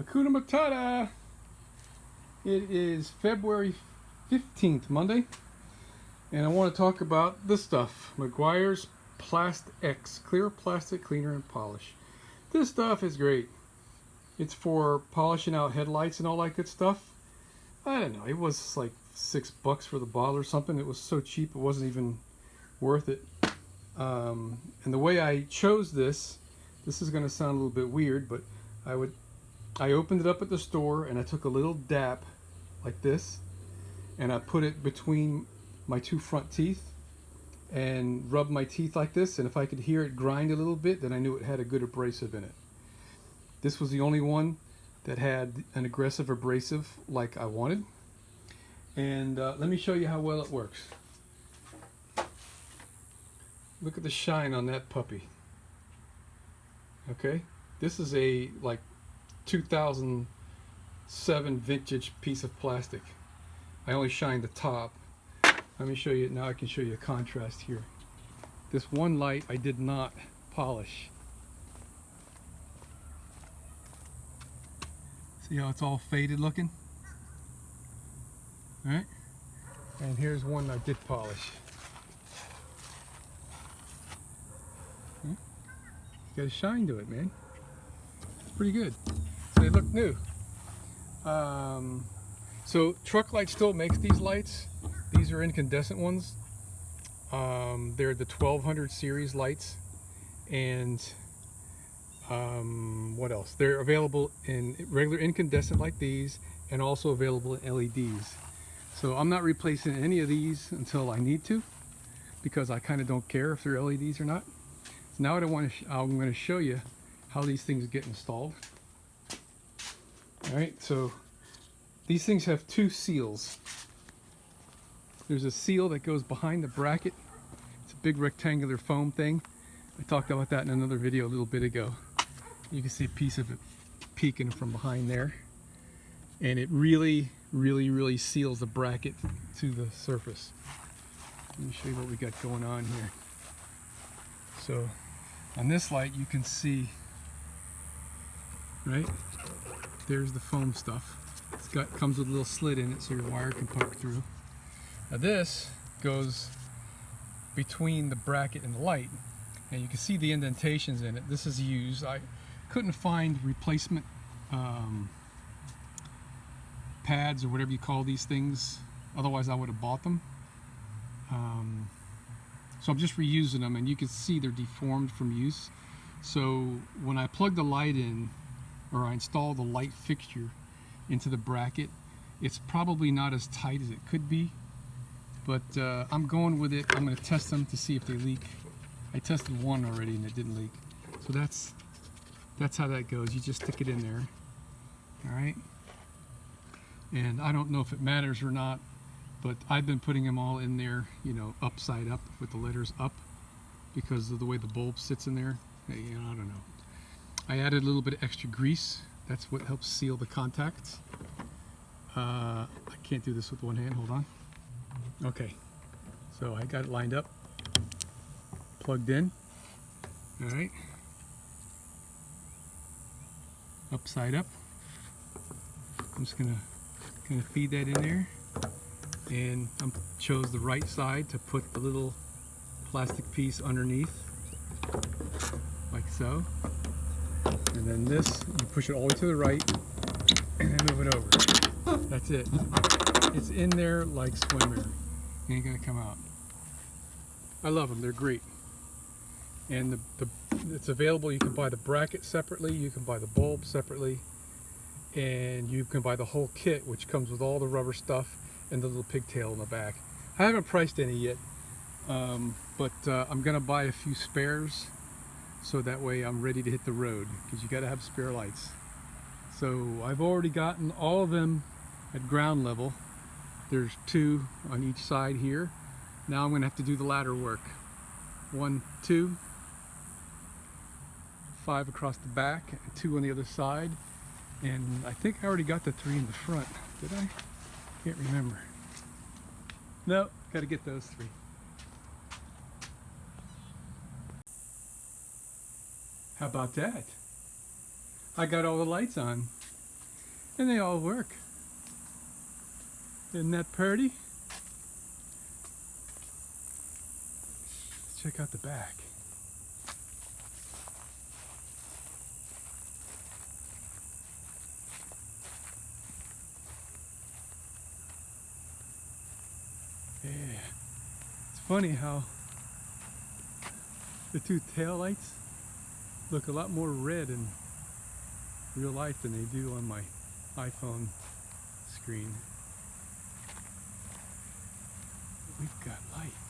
Hakuna Matata! It is February 15th, Monday, and I want to talk about this stuff. Meguiar's Plast-X, clear plastic cleaner and polish. This stuff is great. It's for polishing out headlights and all that good stuff. I don't know, it was like $6 for the bottle or something. It was so cheap it wasn't even worth it. And the way I chose this is going to sound a little bit weird, but I opened it up at the store and I took a little dab like this and I put it between my two front teeth and rubbed my teeth like this, and if I could hear it grind a little bit, then I knew it had a good abrasive in it. This was the only one that had an aggressive abrasive like I wanted. And let me show you how well it works. Look at the shine on that puppy. Okay, this is a like 2007 vintage piece of plastic. I only shined the top. Let me show you, now I can show you a contrast here. This one light I did not polish. See how it's all faded looking? Alright? And here's one I did polish. Got a shine to it, man. It's pretty good. So they look new. So Truck Light still makes these lights. These are incandescent ones. They're the 1200 series lights. And what else? They're available in regular incandescent like these, and also available in LEDs. So I'm not replacing any of these until I need to, because I kind of don't care if they're LEDs or not. So now I'm going to show you how these things get installed. Alright, so these things have two seals. There's a seal that goes behind the bracket. It's a big rectangular foam thing. I talked about that in another video a little bit ago. You can see a piece of it peeking from behind there. And it really seals the bracket to the surface. Let me show you what we got going on here. So on this light you can see, right, there's the foam stuff. Comes with a little slit in it so your wire can poke through. Now this goes between the bracket and the light, and you can see the indentations in it. This is used. I couldn't find replacement pads or whatever you call these things, otherwise I would have bought them. So I'm just reusing them, and you can see they're deformed from use. So when I plug the light in, or I install the light fixture into the bracket, it's probably not as tight as it could be, but I'm going with it. I'm going to test them to see if they leak. I tested one already and it didn't leak. So that's how that goes. You just stick it in there. All right. And I don't know if it matters or not, but I've been putting them all in there, you know, upside up with the letters up, because of the way the bulb sits in there. You know, I don't know. I added a little bit of extra grease. That's what helps seal the contacts. I can't do this with one hand. Hold on. Okay. So I got it lined up, plugged in. All right. Upside up. I'm just gonna feed that in there, and I chose the right side to put the little plastic piece underneath, like so. And then this, you push it all the way to the right and then move it over. That's it. It's in there like swimwear. It ain't gonna come out. I love them. They're great. And it's available. You can buy the bracket separately. You can buy the bulb separately. And you can buy the whole kit, which comes with all the rubber stuff and the little pigtail in the back. I haven't priced any yet, but I'm gonna buy a few spares, so that way I'm ready to hit the road, because you got to have spare lights. So I've already gotten all of them at ground level. There's 2 on each side here. Now I'm going to have to do the ladder work. 1, 2, 5 across the back, and 2 on the other side. And I think I already got the 3 in the front. Did I? Can't remember. No, got to get those 3. How about that? I got all the lights on. And they all work. Isn't that pretty? Let's check out the back. Yeah. It's funny how the two tail lights look a lot more red in real life than they do on my iPhone screen. We've got light.